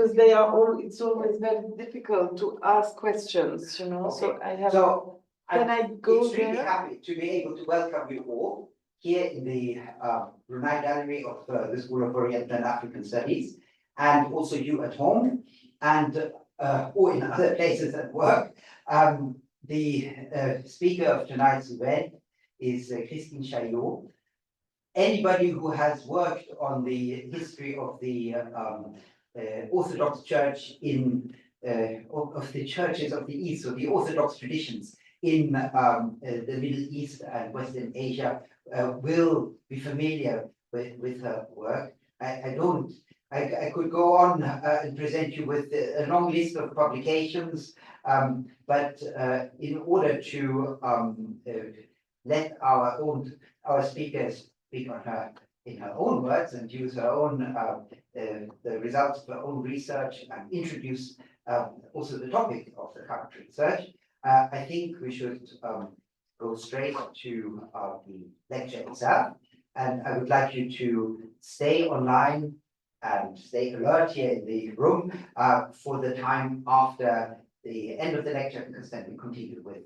Because they are all, it's always very difficult to ask questions, you know, so I have. So Can I go extremely there? happy to be able to welcome you all here in the Brunei Gallery of the School of Oriental and African Studies, and also you at home, and or in other places at work. The speaker of tonight's event is Christine Chaillot. Anybody who has worked on the history of the Orthodox Church in of the churches of the East, or the Orthodox traditions in the Middle East and Western Asia will be familiar with her work. I could go on and present you with a long list of publications, but in order to let our speakers speak on her in her own words and use her own the results of her own research and introduce also the topic of the current research, I think we should go straight to the lecture itself. And I would like you to stay online and stay alert here in the room for the time after the end of the lecture, because then we continue with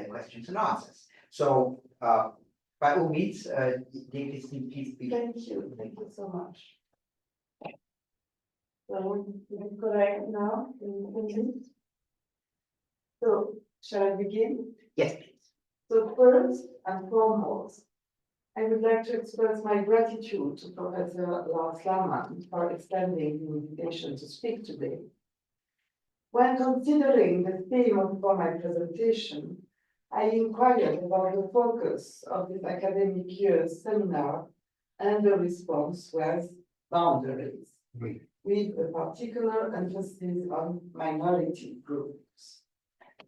questions and answers. So by all means, dear Christine, please begin. Thank you so much. So, correct now? So, shall I begin? Yes, please. So first and foremost, I would like to express my gratitude to Professor Lars Lamman for extending the invitation to speak today. When considering the theme for my presentation, I inquired about the focus of this academic year's seminar, and the response was boundaries, with a particular emphasis on minority groups.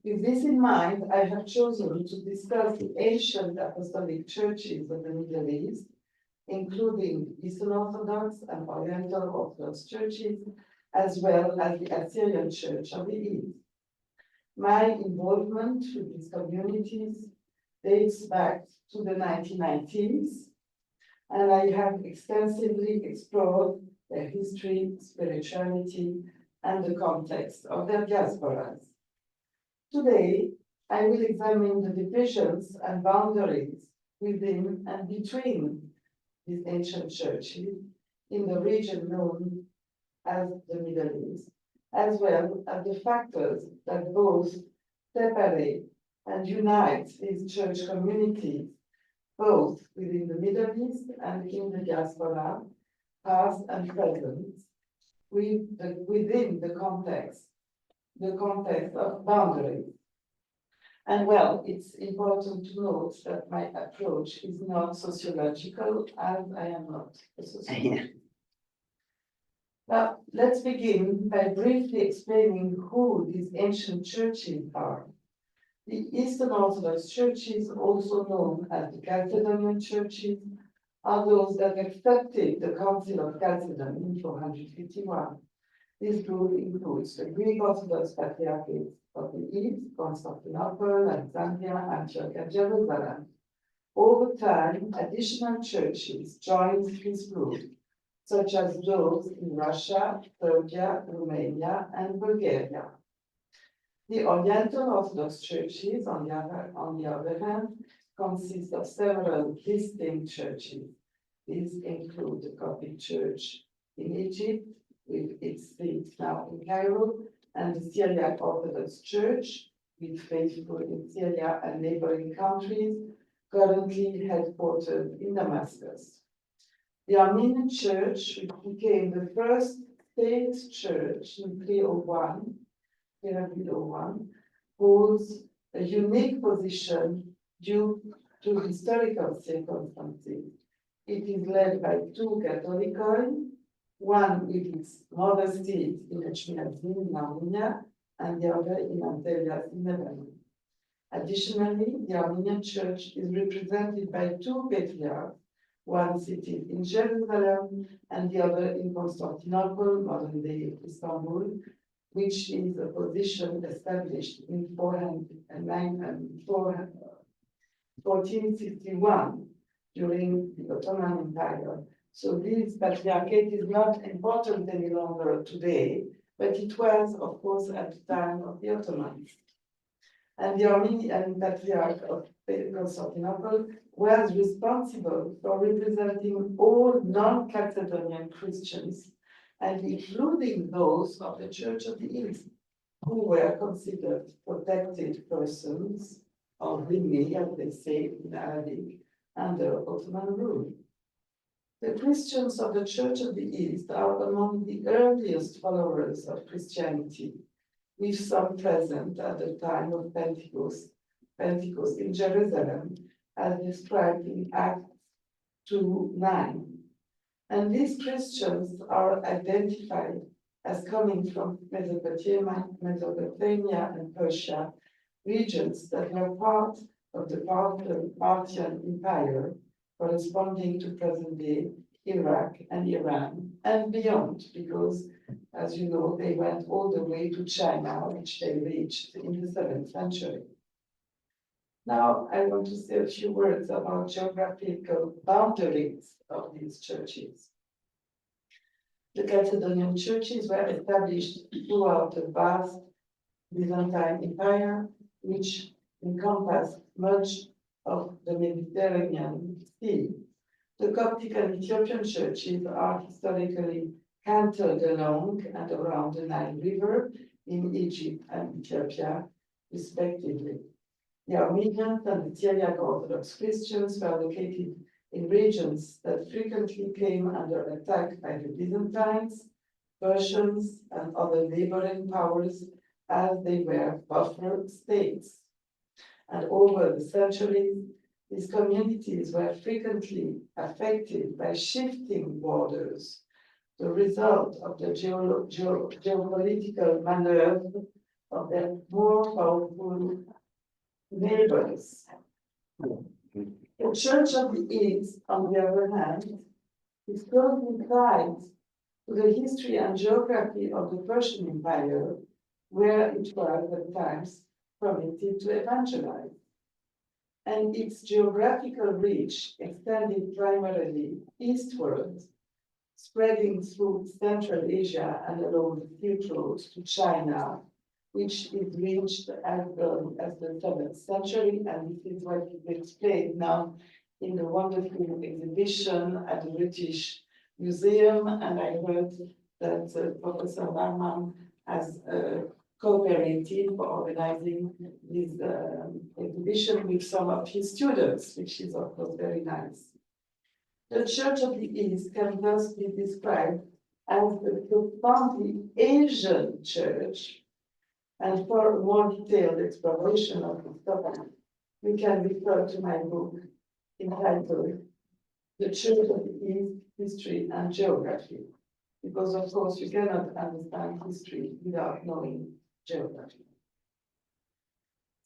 With this in mind, I have chosen to discuss the ancient apostolic churches of the Middle East, including Eastern Orthodox and Oriental Orthodox churches, as well as the Assyrian Church of the East. My involvement with these communities dates back to the 1990s, and I have extensively explored their history, spirituality, and the context of their diasporas. Today, I will examine the divisions and boundaries within and between these ancient churches in the region known as the Middle East, as well as the factors that both separate and unite these church communities, both within the Middle East and in the diaspora, past and present, within the context of boundaries. And well, it's important to note that my approach is not sociological, as I am not a sociologist. Now, let's begin by briefly explaining who these ancient churches are. The Eastern Orthodox churches, also known as the Chalcedonian churches, are those that accepted the Council of Chalcedon in 451. This group includes the Greek Orthodox Patriarchates of the East, Constantinople, Alexandria, Antioch, and Jerusalem. Over time, additional churches joined this group, such as those in Russia, Serbia, Romania, and Bulgaria. The Oriental Orthodox churches, on the other hand, consist of several distinct churches. These include the Coptic Church in Egypt, with its seat now in Cairo, and the Syriac Orthodox Church, with faithful in Syria and neighboring countries, currently headquartered in Damascus. The Armenian Church, which became the first state church in 301, holds a unique position due to historical circumstances. It is led by two Catholicoi, one with its mother seat in Echmiadzin in Armenia, and the other in Antalya in Lebanon. Additionally, the Armenian Church is represented by two patriarchs, one seated in Jerusalem and the other in Constantinople, modern-day Istanbul, which is a position established in 1461 during the Ottoman Empire. So this patriarchate is not important any longer today, but it was, of course, at the time of the Ottomans. And the Armenian Patriarch of Constantinople was responsible for representing all non-Macedonian Christians, and including those of the Church of the East, who were considered protected persons, or dhimmi, as they say in Arabic, under Ottoman rule. The Christians of the Church of the East are among the earliest followers of Christianity, with some present at the time of Pentecost in Jerusalem, as described in Acts 2:9. And these Christians are identified as coming from Mesopotamia and Persia, regions that were part of the Parthian Empire, corresponding to present-day Iraq and Iran, and beyond, because, as you know, they went all the way to China, which they reached in the 7th century. Now, I want to say a few words about geographical boundaries of these churches. The Macedonian churches were established throughout the vast Byzantine Empire, which encompassed much of the Mediterranean Sea. The Coptic and Ethiopian churches are historically cantered along and around the Nile River in Egypt and Ethiopia, respectively. The Armenians and the Syriac Orthodox Christians were located in regions that frequently came under attack by the Byzantines, Persians, and other neighboring powers, as they were buffer states. And over the centuries, these communities were frequently affected by shifting borders, the result of the geopolitical maneuvers of their more powerful neighbors. The Church of the East, on the other hand, is closely tied to the history and geography of the Persian Empire, where it was at times permitted to evangelize. And its geographical reach extended primarily eastward, spreading through Central Asia and along the Silk Road to China, which is reached as early as the 7th century, and this is what is explained now in the wonderful exhibition at the British Museum. And I heard that Professor Warman has cooperated for organizing this exhibition with some of his students, which is of course very nice. The Church of the East can thus be described as the profoundly Asian church, and for a more detailed exploration of this topic, we can refer to my book entitled The Church of the East, History and Geography, because of course you cannot understand history without knowing geography.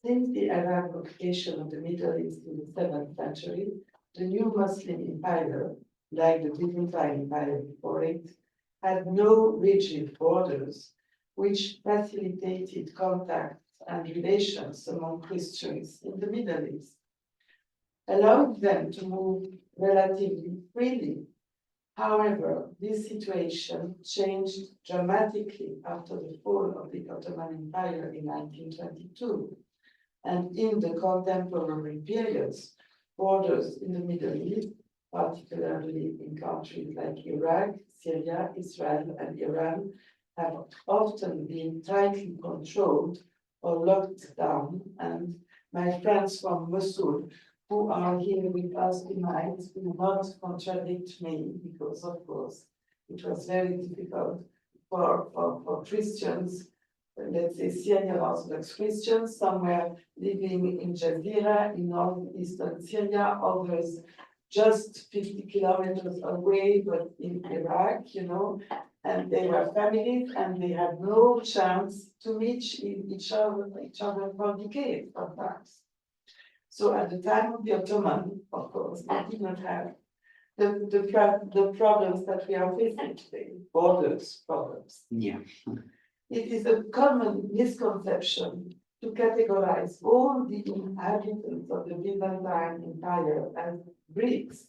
Since the Arab occupation of the Middle East in the 7th century, the new Muslim empire, like the Byzantine Empire before it, had no rigid borders, which facilitated contacts and relations among Christians in the Middle East, allowing them to move relatively freely. However, this situation changed dramatically after the fall of the Ottoman Empire in 1922, and in the contemporary periods, borders in the Middle East, particularly in countries like Iraq, Syria, Israel, and Iran, have often been tightly controlled or locked down. And my friends from Mosul, who are here with us tonight, will not contradict me, because of course it was very difficult for Christians, let's say Syrian Orthodox Christians. Some were living in Jazeera, in northeastern Syria, others just 50 kilometers away, but in Iraq, you know, and they were families and they had no chance to meet each other for decades sometimes. So at the time of the Ottoman, of course, they did not have the problems that we are facing today, borders problems. Yeah. It is a common misconception to categorize all the inhabitants of the Byzantine Empire as Greeks.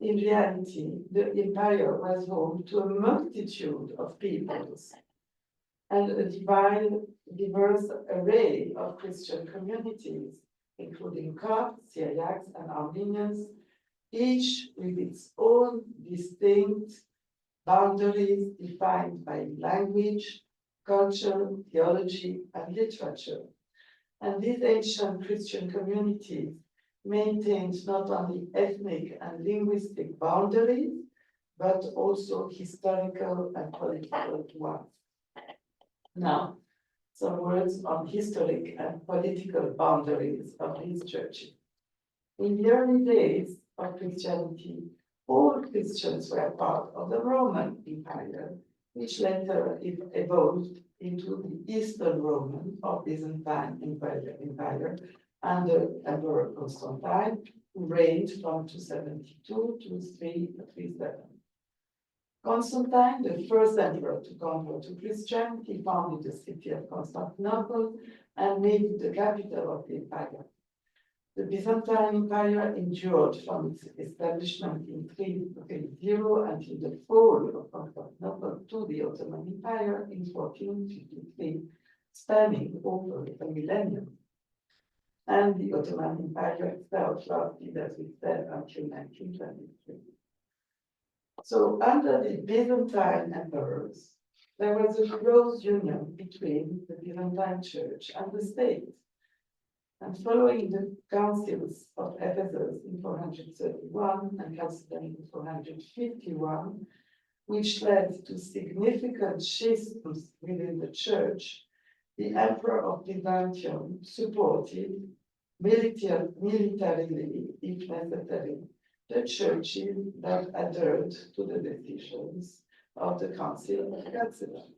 In reality, the empire was home to a multitude of peoples, and a diverse array of Christian communities, including Copts, Syriacs, and Armenians, each with its own distinct boundaries defined by language, culture, theology, and literature. And these ancient Christian communities maintained not only ethnic and linguistic boundaries, but also historical and political ones. Now, some words on historic and political boundaries of these churches. In the early days of Christianity, all Christians were part of the Roman Empire, which later evolved into the Eastern Roman or Byzantine Empire under Emperor Constantine, who reigned from 272 to 337. Constantine, the first emperor to convert to Christianity, founded the city of Constantinople and made it the capital of the empire. The Byzantine Empire endured from its establishment in 330 until the fall of Constantinople to the Ottoman Empire in 1453, spanning over a millennium. And the Ottoman Empire itself lasted, as we said, until 1923. So under the Byzantine emperors, there was a close union between the Byzantine Church and the state. And following the councils of Ephesus in 431 and Chalcedon in 451, which led to significant schisms within the church, the Emperor of Byzantium supported militarily, if necessary, the churches that adhered to the decisions of the Council of Chalcedon.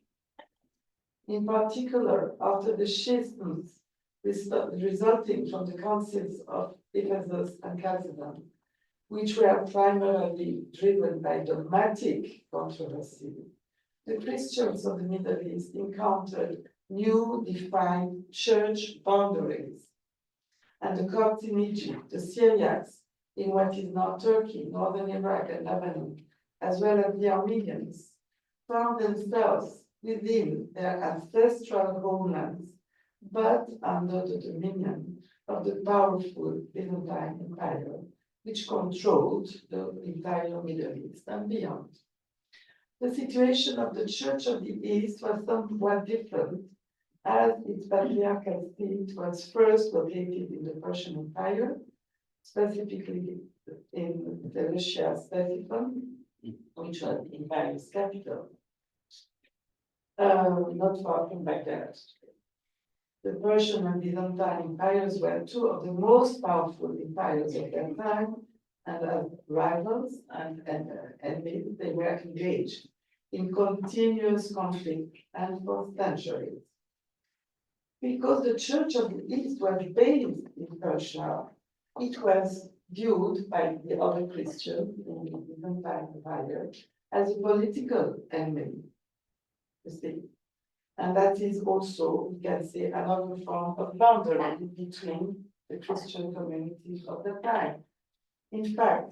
In particular, after the schisms resulting from the councils of Ephesus and Chalcedon, which were primarily driven by dogmatic controversy, the Christians of the Middle East encountered new defined church boundaries. And the Copts in Egypt, the Syriacs in what is now Turkey, northern Iraq, and Lebanon, as well as the Armenians, found themselves within their ancestral homelands, but under the dominion of the powerful Byzantine Empire, which controlled the entire Middle East and beyond. The situation of the Church of the East was somewhat different, as its patriarchal seat was first located in the Persian Empire, specifically in Seleucia Ctesiphon, which was the empire's capital, not far from Baghdad. The Persian and Byzantine empires were two of the most powerful empires of their time, and as rivals and enemies, they were engaged in continuous conflict and for centuries. Because the Church of the East was based in Persia, it was viewed by the other Christians in the Byzantine Empire as a political enemy, you see. And that is also, we can say, another form of boundary between the Christian communities of the time. In fact,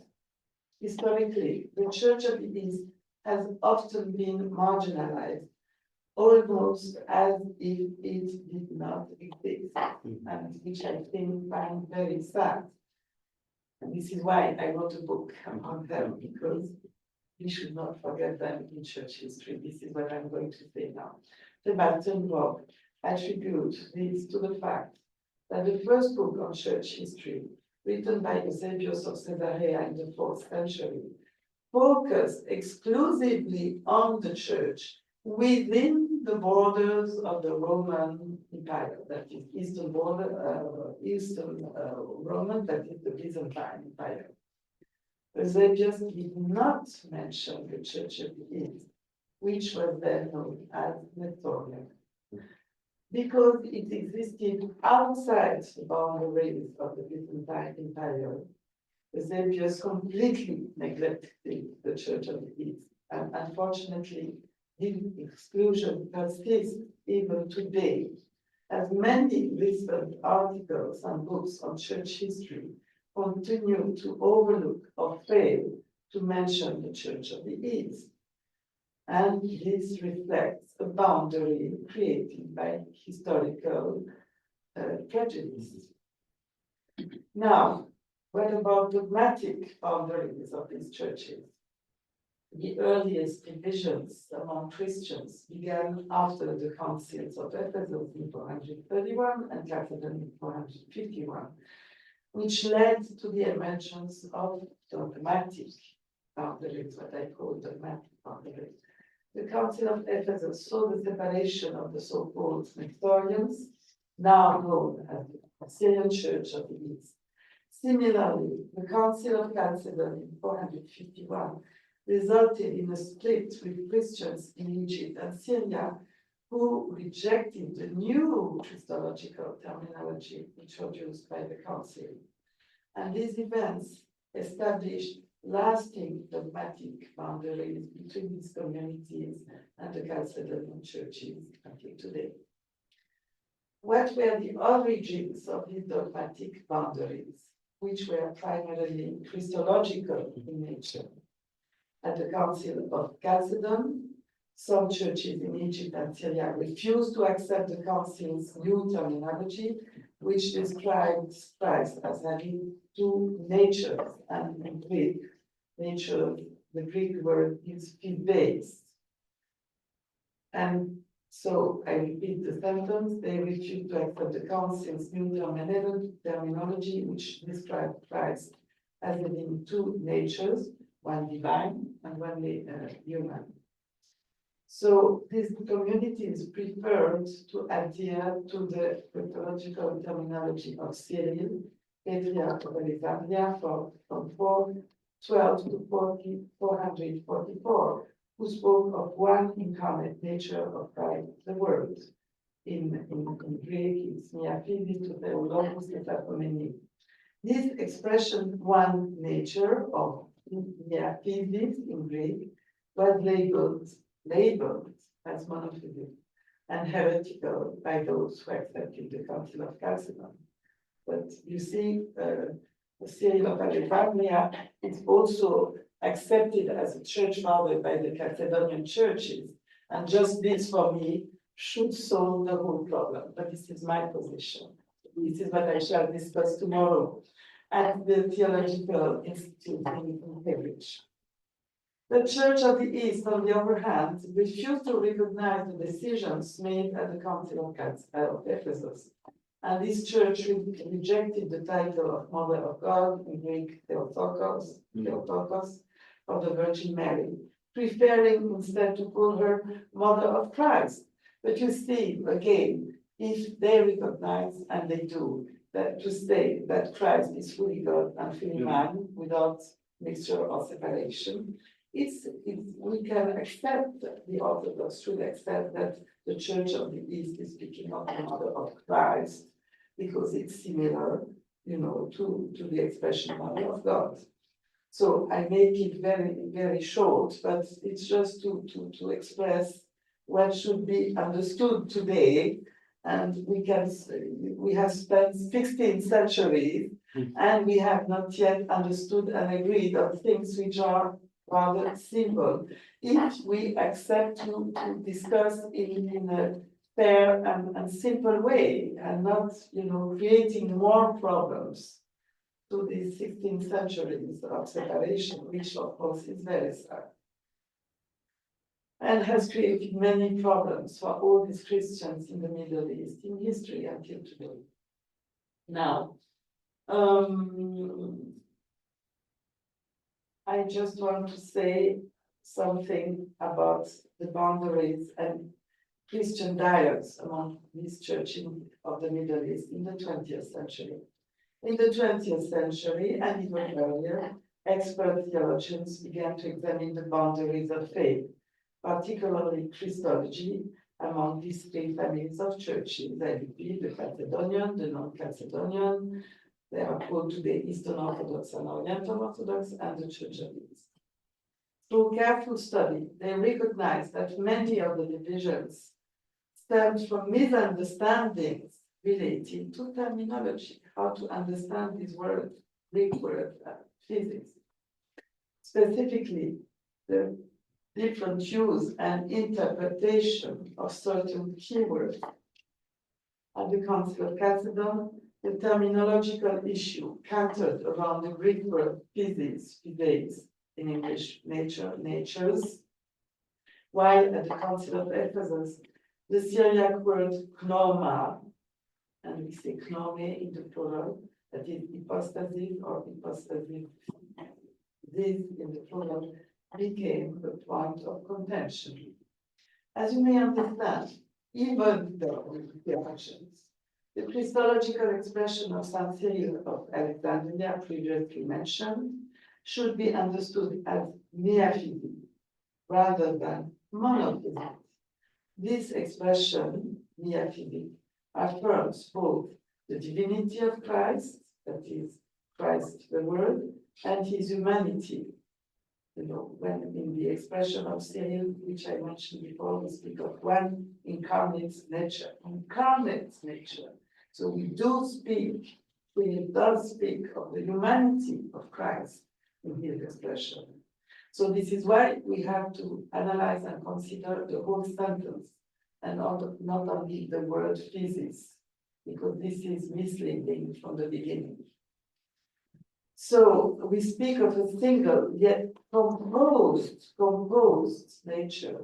historically, the Church of the East has often been marginalized, almost as if it did not exist, and which I find very sad. And this is why I wrote a book about them, because we should not forget them in church history. This is what I'm going to say now. Sebastian Bock attributes this to the fact that the first book on church history, written by Eusebius of Caesarea in the 4th century, focused exclusively on the church within the borders of the Roman Empire, that is Eastern Roman, that is the Byzantine Empire. Eusebius did not mention the Church of the East, which was then known as Nestorian, because it existed outside the boundaries of the Byzantine Empire. Eusebius completely neglected the Church of the East, and unfortunately, this exclusion persists even today, as many recent articles and books on church history continue to overlook or fail to mention the Church of the East. And this reflects a boundary created by historical prejudice. Now, what about dogmatic boundaries of these churches? The earliest divisions among Christians began after the councils of Ephesus in 431 and Chalcedon in 451, which led to the emergence of dogmatic boundaries, what I call dogmatic boundaries. The Council of Ephesus saw the separation of the so-called Nestorians, now known as the Assyrian Church of the East. Similarly, the Council of Chalcedon in 451 resulted in a split with Christians in Egypt and Syria who rejected the new Christological terminology introduced by the Council. And these events established lasting dogmatic boundaries between these communities and the Chalcedonian churches until today. What were the origins of these dogmatic boundaries, which were primarily Christological in nature? At the Council of Chalcedon, some churches in Egypt and Syria refused to accept the Council's new terminology, which describes Christ as having two natures, and in Greek, nature, the Greek word is phys. And so I repeat the sentence, they refused to accept the Council's new terminology, which described Christ as having two natures, one divine and one human. So these communities preferred to adhere to the Christological terminology of Cyril, Patriarch of Alexandria, from 412 to 444, who spoke of one incarnate nature of Christ, the Word. In Greek, it's mia physis to theologos et apomeni. This expression, one nature, of mia physis in Greek, was labeled as monophysite and heretical by those who accepted the Council of Chalcedon. But you see, the Cyril of Alexandria is also accepted as a church father by the Chalcedonian churches, and just this for me should solve the whole problem. But this is my position. This is what I shall discuss tomorrow at the Theological Institute in Cambridge. The Church of the East, on the other hand, refused to recognize the decisions made at the Council of Ephesus. And this church rejected the title of Mother of God, in Greek Theotokos, of the Virgin Mary, preferring instead to call her Mother of Christ. But you see, again, if they recognize, and they do, that to say that Christ is fully God and fully man without mixture or separation, we can accept, the Orthodox should accept that the Church of the East is speaking of the Mother of Christ, because it's similar, to the expression Mother of God. So I make it very, very short, but it's just to express what should be understood today. And we have spent 16 centuries, and we have not yet understood and agreed on things which are rather simple. If we accept to discuss in a fair and simple way, and not, creating more problems to these 16 centuries of separation, which of course is very sad, and has created many problems for all these Christians in the Middle East in history until today. Now, I just want to say something about the boundaries and Christian dialogues among these churches of the Middle East in the 20th century. In the 20th century, and even earlier, expert theologians began to examine the boundaries of faith, particularly Christology, among these three families of churches. I repeat, the Chalcedonian, the non-Chalcedonian, they are called today Eastern Orthodox and Oriental Orthodox, and the Church of the East. Through careful study, they recognized that many of the divisions stemmed from misunderstandings related to terminology, how to understand this word, Greek word, physics. Specifically, the different use and interpretation of certain keywords. At the Council of Chalcedon, the terminological issue cantered around the Greek word physis, in English, nature, natures, while at the Council of Ephesus, the Syriac word pneuma, and we say pneume in the plural, that is hypostasis or hypostasis, this in the plural, became a point of contention. As you may understand, even though theologians, the Christological expression of St. Cyril of Alexandria previously mentioned should be understood as miaphysi rather than monophysi. This expression, miaphysi, affirms both the divinity of Christ, that is, Christ the Word, and his humanity. You know, when in the expression of Cyril, which I mentioned before, we speak of one incarnate nature. So we does speak of the humanity of Christ in his expression. So this is why we have to analyze and consider the whole sentence and not only the word physis, because this is misleading from the beginning. So we speak of a single yet composed nature,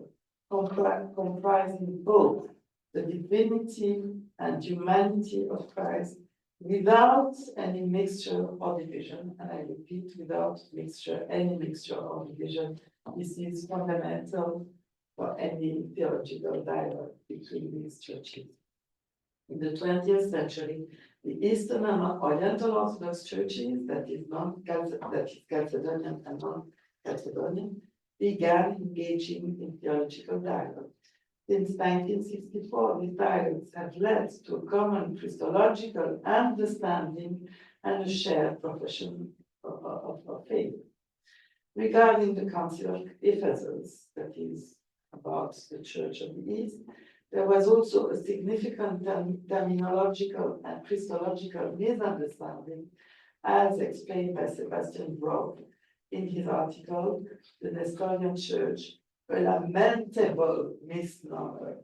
comprising both the divinity and humanity of Christ without any mixture or division. And I repeat, without any mixture or division. This is fundamental for any theological dialogue between these churches. In the 20th century, the Eastern and Oriental Orthodox churches, that is Chalcedonian and non-Chalcedonian, began engaging in theological dialogue. Since 1964, these dialogues have led to a common Christological understanding and a shared profession of faith. Regarding the Council of Ephesus, that is about the Church of the East, there was also a significant terminological and Christological misunderstanding, as explained by Sebastian Brock in his article, The Nestorian Church, a lamentable misnomer.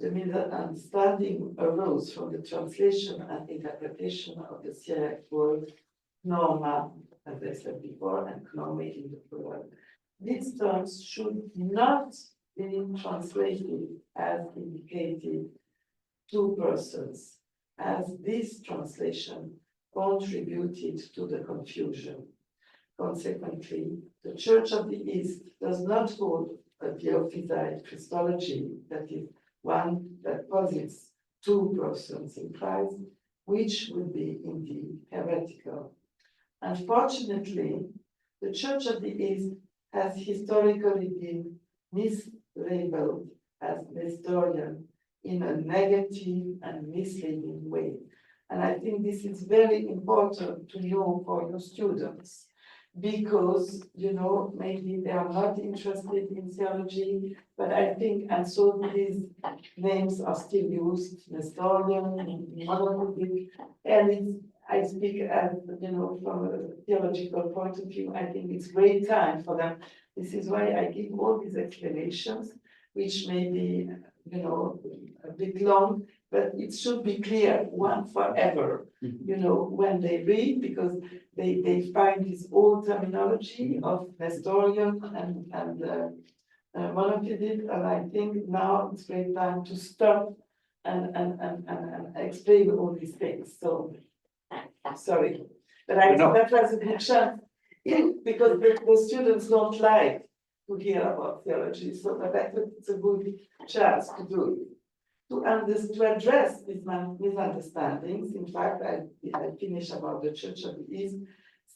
The misunderstanding arose from the translation and interpretation of the Syriac word norma, as I said before, and gnome in the plural. These terms should not be translated as indicating two persons, as this translation contributed to the confusion. Consequently, the Church of the East does not hold a Theophysite Christology, that is, one that posits two persons in Christ, which would be indeed heretical. Unfortunately, the Church of the East has historically been mislabeled as Nestorian in a negative and misleading way. And I think this is very important to know for your students, because, you know, maybe they are not interested in theology, but I think, and so these names are still used, Nestorian, monophysitic, and I speak as, you know, from a theological point of view, I think it's great time for them. This is why I give all these explanations, which may be, you know, a bit long, but it should be clear one forever, you know, when they read, because they find this old terminology of Nestorian and monophysitic, and I think now it's great time to stop and explain all these things. So, sorry, but that was a good chance, because the students don't like to hear about theology, so that I think it's a good chance to do it. To address these misunderstandings, in fact, I finished about the Church of the East,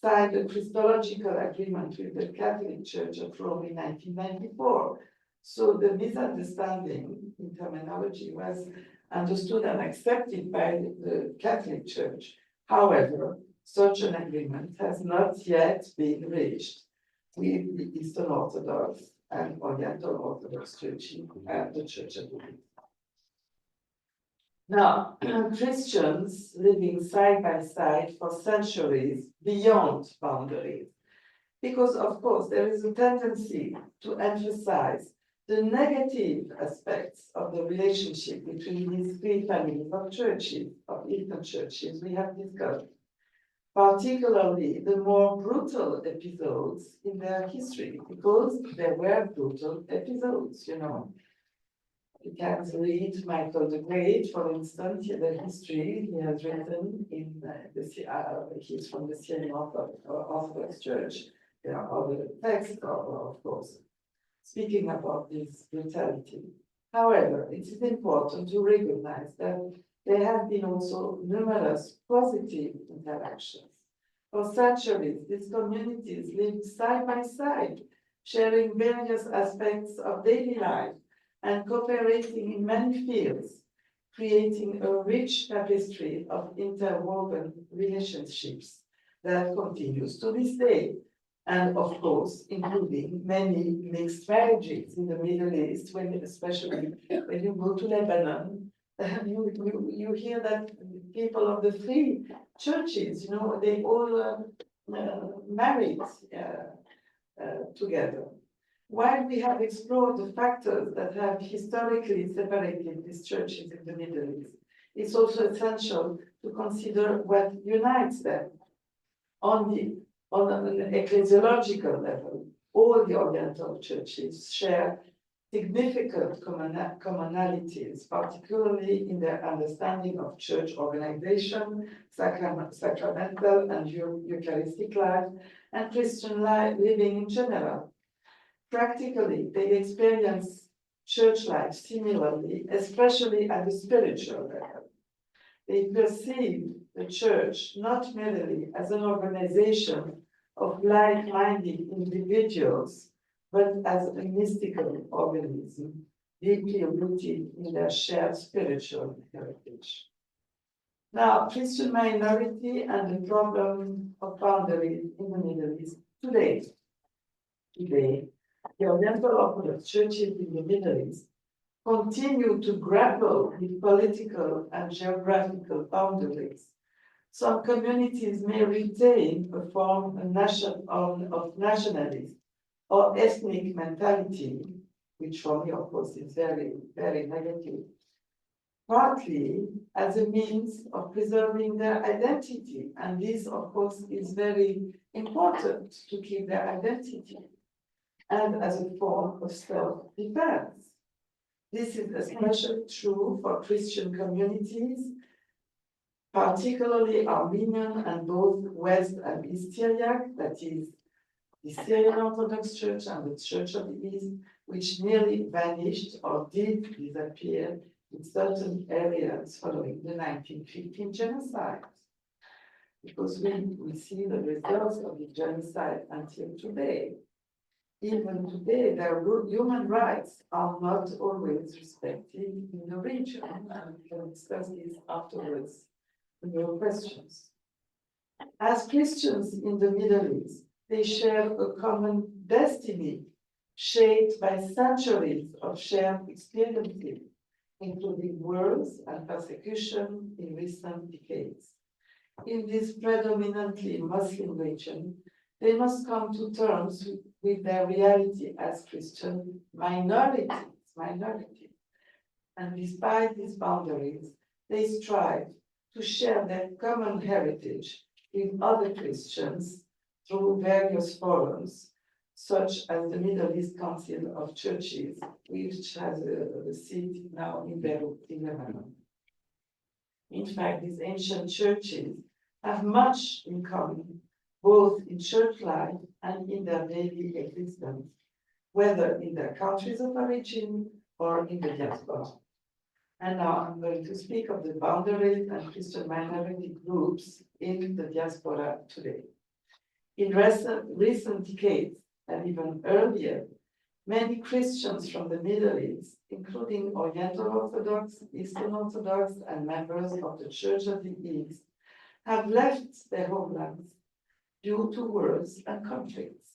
signed a Christological agreement with the Catholic Church of Rome in 1994. So the misunderstanding in terminology was understood and accepted by the Catholic Church. However, such an agreement has not yet been reached with the Eastern Orthodox and Oriental Orthodox churches and the Church of the East. Now, Christians living side by side for centuries beyond boundaries Because of course, there is a tendency to emphasize the negative aspects of the relationship between these three families of churches, of Eastern churches we have discussed, particularly the more brutal episodes in their history, because there were brutal episodes, you know. You can read Michael the Great, for instance, in the history he has written in he's from the Syrian Orthodox Church. There are other texts, of course, speaking about this brutality. However, it is important to recognize that there have been also numerous positive interactions. For centuries, these communities lived side by side, sharing various aspects of daily life and cooperating in many fields, creating a rich tapestry of interwoven relationships that continues to this day. And of course, including many mixed marriages in the Middle East, especially when you go to Lebanon, you hear that people of the three churches, you know, they all married together. While we have explored the factors that have historically separated these churches in the Middle East, it's also essential to consider what unites them. On an ecclesiological level, all the Oriental churches share significant commonalities, particularly in their understanding of church organization, sacramental and Eucharistic life, and Christian life living in general. Practically, they experience church life similarly, especially at the spiritual level. They perceive the church not merely as an organization of like-minded individuals, but as a mystical organism, deeply rooted in their shared spiritual heritage. Now, Christian minority and the problem of boundaries in the Middle East today. The Oriental Orthodox churches in the Middle East continue to grapple with political and geographical boundaries. Some communities may retain a form of nationalism or ethnic mentality, which for me, of course, is very, very negative, partly as a means of preserving their identity. And this, of course, is very important to keep their identity, and as a form of self-defense. This is especially true for Christian communities, particularly Armenian and both West and East Syriac, that is, the Syrian Orthodox Church and the Church of the East, which nearly vanished or did disappear in certain areas following the 1915 genocide. Because we see the results of the genocide until today. Even today, their human rights are not always respected in the region, and we can discuss this afterwards in your questions. As Christians in the Middle East, they share a common destiny shaped by centuries of shared experiences, including wars and persecution in recent decades. In this predominantly Muslim region, they must come to terms with their reality as Christian minorities. And despite these boundaries, they strive to share their common heritage with other Christians through various forums, such as the Middle East Council of Churches, which has a seat now in Beirut, in Lebanon. In fact, these ancient churches have much in common, both in church life and in their daily existence, whether in their countries of origin or in the diaspora. And now I'm going to speak of the boundaries and Christian minority groups in the diaspora today. In recent decades, and even earlier, many Christians from the Middle East, including Oriental Orthodox, Eastern Orthodox, and members of the Church of the East, have left their homelands due to wars and conflicts.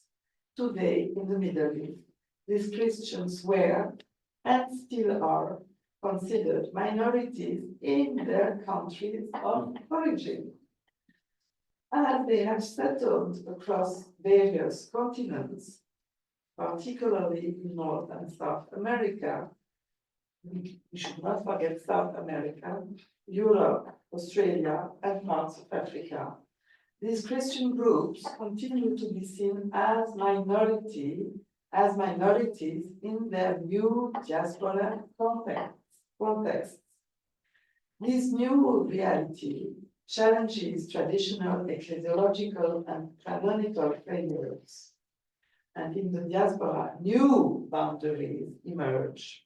Today, in the Middle East, these Christians were, and still are, considered minorities in their countries of origin. And they have settled across various continents, particularly in North and South America. We should not forget South America, Europe, Australia, and parts of Africa. These Christian groups continue to be seen as minorities in their new diaspora contexts. This new reality challenges traditional ecclesiological and canonical frameworks. And in the diaspora, new boundaries emerge,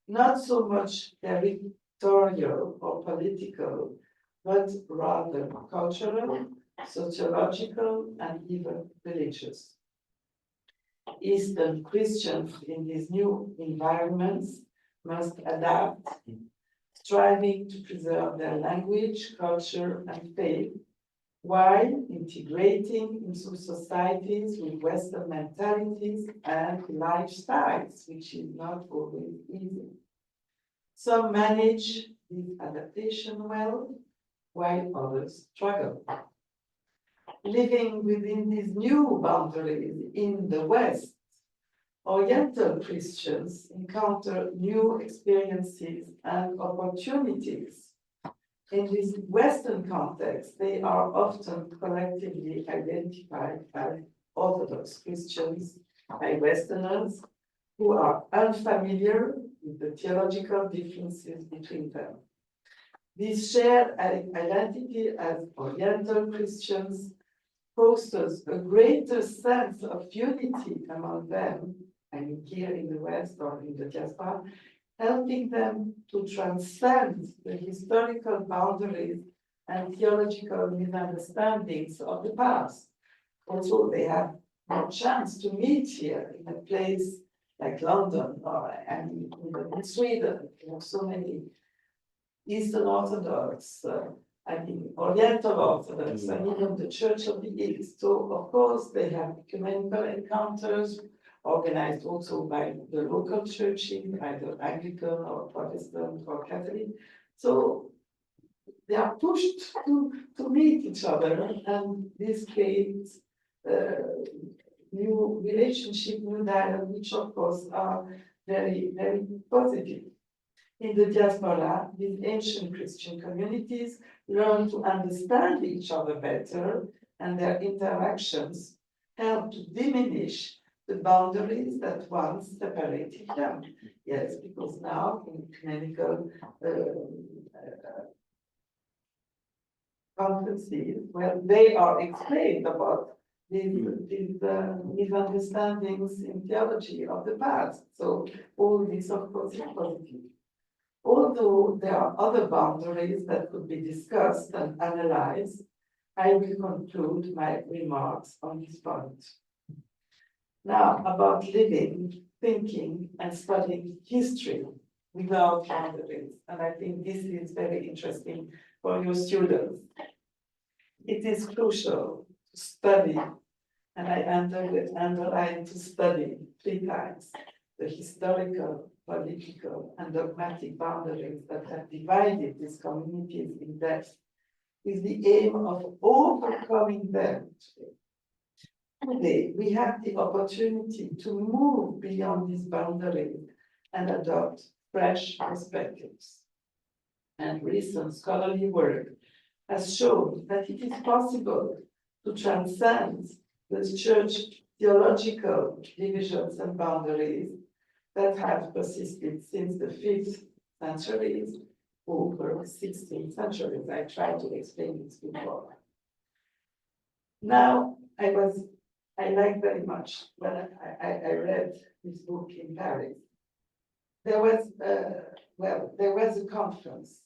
not so much territorial or political, but rather cultural, sociological, and even religious. Eastern Christians in these new environments must adapt, striving to preserve their language, culture, and faith, while integrating into societies with Western mentalities and lifestyles, which is not always easy. Some manage this adaptation well, while others struggle. Living within these new boundaries in the West, Oriental Christians encounter new experiences and opportunities. In this Western context, they are often collectively identified as Orthodox Christians by Westerners who are unfamiliar with the theological differences between them. This shared identity as Oriental Christians fosters a greater sense of unity among them, I mean here in the West or in the diaspora, helping them to transcend the historical boundaries and theological misunderstandings of the past. Also, they have no chance to meet here in a place like London or in Sweden. We have so many Eastern Orthodox, Oriental Orthodox, and even the Church of the East. So, of course, they have ecumenical encounters organized also by the local churches, either Anglican or Protestant or Catholic. So they are pushed to meet each other, and this creates new relationship, new dialogue, which of course are very, very positive. In the diaspora, these ancient Christian communities learn to understand each other better, and their interactions help to diminish the boundaries that once separated them. Yes, because now in ecumenical conferences, where they are explained about these misunderstandings in theology of the past. So all this, of course, is positive. Although there are other boundaries that could be discussed and analyzed, I will conclude my remarks on this point. Now, about living, thinking, and studying history without boundaries. And I think this is very interesting for your students. It is crucial to study, and I underline to study 3 times, the historical, political, and dogmatic boundaries that have divided these communities in depth, with the aim of overcoming them today. Today, we have the opportunity to move beyond these boundaries and adopt fresh perspectives. And recent scholarly work has shown that it is possible to transcend the church theological divisions and boundaries that have persisted since the 5th centuries over 16th centuries. I tried to explain this before. Now, I like very much when I read this book in Paris. There was a conference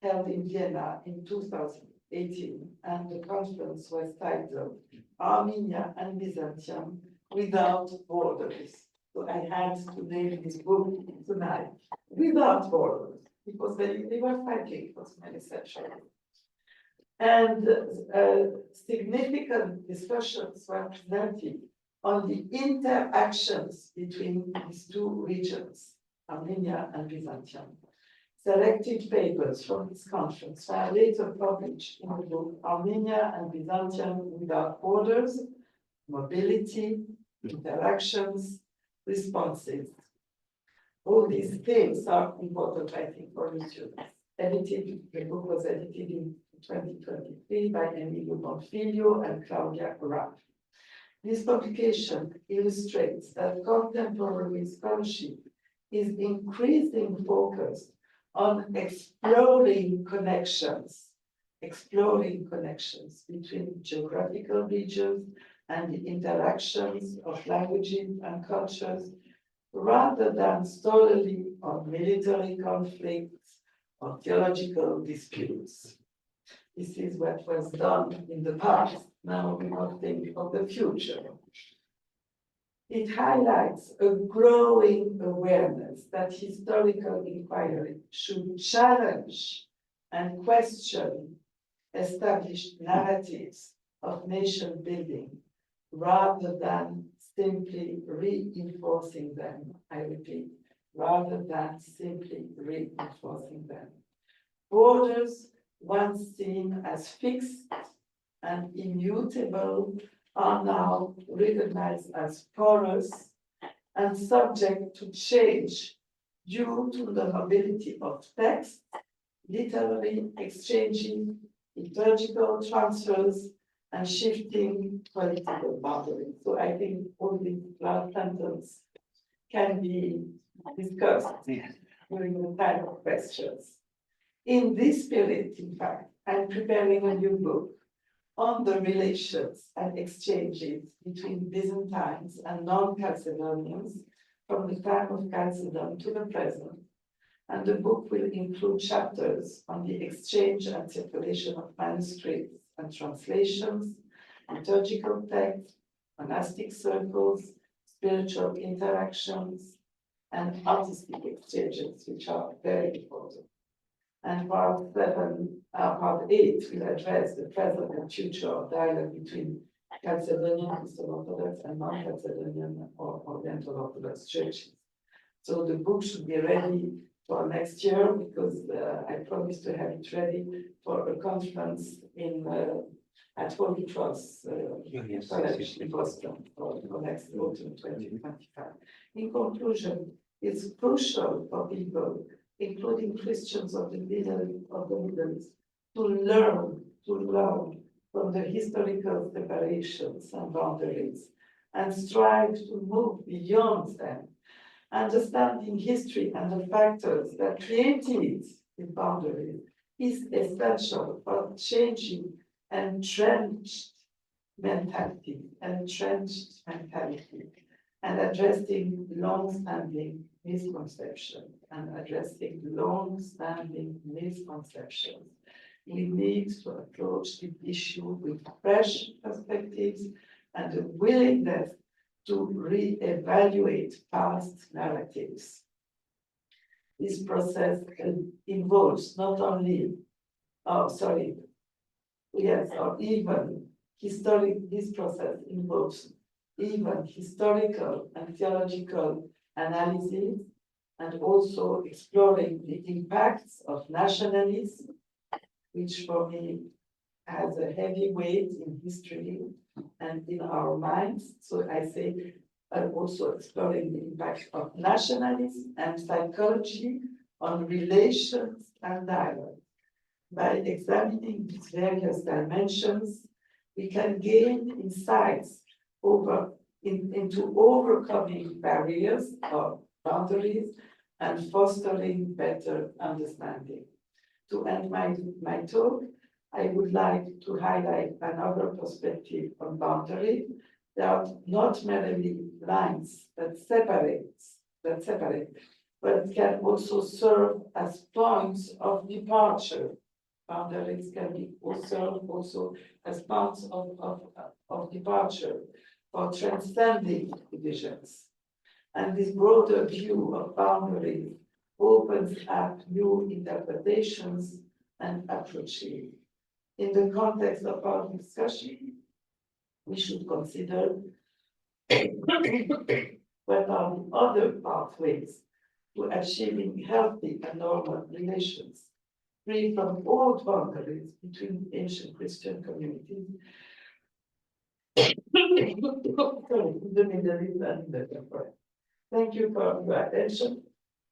held in Vienna in 2018, and the conference was titled Armenia and Byzantium Without Borders. So I had to name this book tonight, Without Borders, because they were fighting for so many centuries. And significant discussions were presented on the interactions between these 2 regions, Armenia and Byzantium. Selected papers from this conference were later published in the book Armenia and Byzantium Without Borders, Mobility, Interactions, Responses. All these things are important, I think, for students. The book was edited in 2023 by Emilio Bonfiglio and Claudia Rapp. This publication illustrates that contemporary scholarship is increasingly focused on exploring connections between geographical regions and the interactions of languages and cultures, rather than solely on military conflicts or theological disputes. This is what was done in the past. Now we must think of the future. It highlights a growing awareness that historical inquiry should challenge and question established narratives of nation building rather than simply reinforcing them. I repeat, rather than simply reinforcing them. Borders, once seen as fixed and immutable, are now recognized as porous and subject to change due to the mobility of text, literary exchanging, liturgical transfers, and shifting political boundaries. So I think all these last sentence can be discussed during the time of questions. In this spirit, in fact, I'm preparing a new book on the relations and exchanges between Byzantines and non-Chalcedonians from the time of Chalcedon to the present. And the book will include chapters on the exchange and circulation of manuscripts and translations, liturgical texts, monastic circles, spiritual interactions, and artistic exchanges, which are very important. And part 8 will address the present and future of dialogue between Chalcedonian Eastern Orthodox and non-Chalcedonian or Oriental Orthodox churches. So the book should be ready for next year because I promised to have it ready for a conference at Holy Cross College in Boston for next autumn 2025. In conclusion, it's crucial for people, including Christians of the Middle East, to learn from the historical separations and boundaries and strive to move beyond them. Understanding history and the factors that created these boundaries is essential for changing entrenched mentality and addressing long-standing misconceptions We need to approach the issue with fresh perspectives and a willingness to re-evaluate past narratives. This process involves not only, this process involves even historical and theological analysis and also exploring the impacts of nationalism, which for me has a heavy weight in history and in our minds. So I say also exploring the impact of nationalism and psychology on relations and dialogue. By examining these various dimensions, we can gain insights into overcoming barriers or boundaries and fostering better understanding. To end my talk, I would like to highlight another perspective on boundaries. They are not merely lines that separate, but can also serve as points of departure. Boundaries can be also as points of departure for transcending divisions. And this broader view of boundaries opens up new interpretations and approaches. In the context of our discussion, we should consider what are the other pathways to achieving healthy and normal relations, free from old boundaries between ancient Christian communities sorry, the Middle East and the diaspora. Thank you for your attention.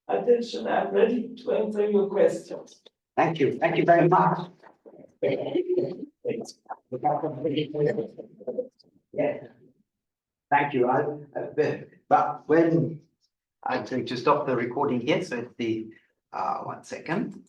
I'm ready to answer your questions. Thank you very much. Yeah. Thank you. But when I'm going to stop the recording here, so it's the 1 second.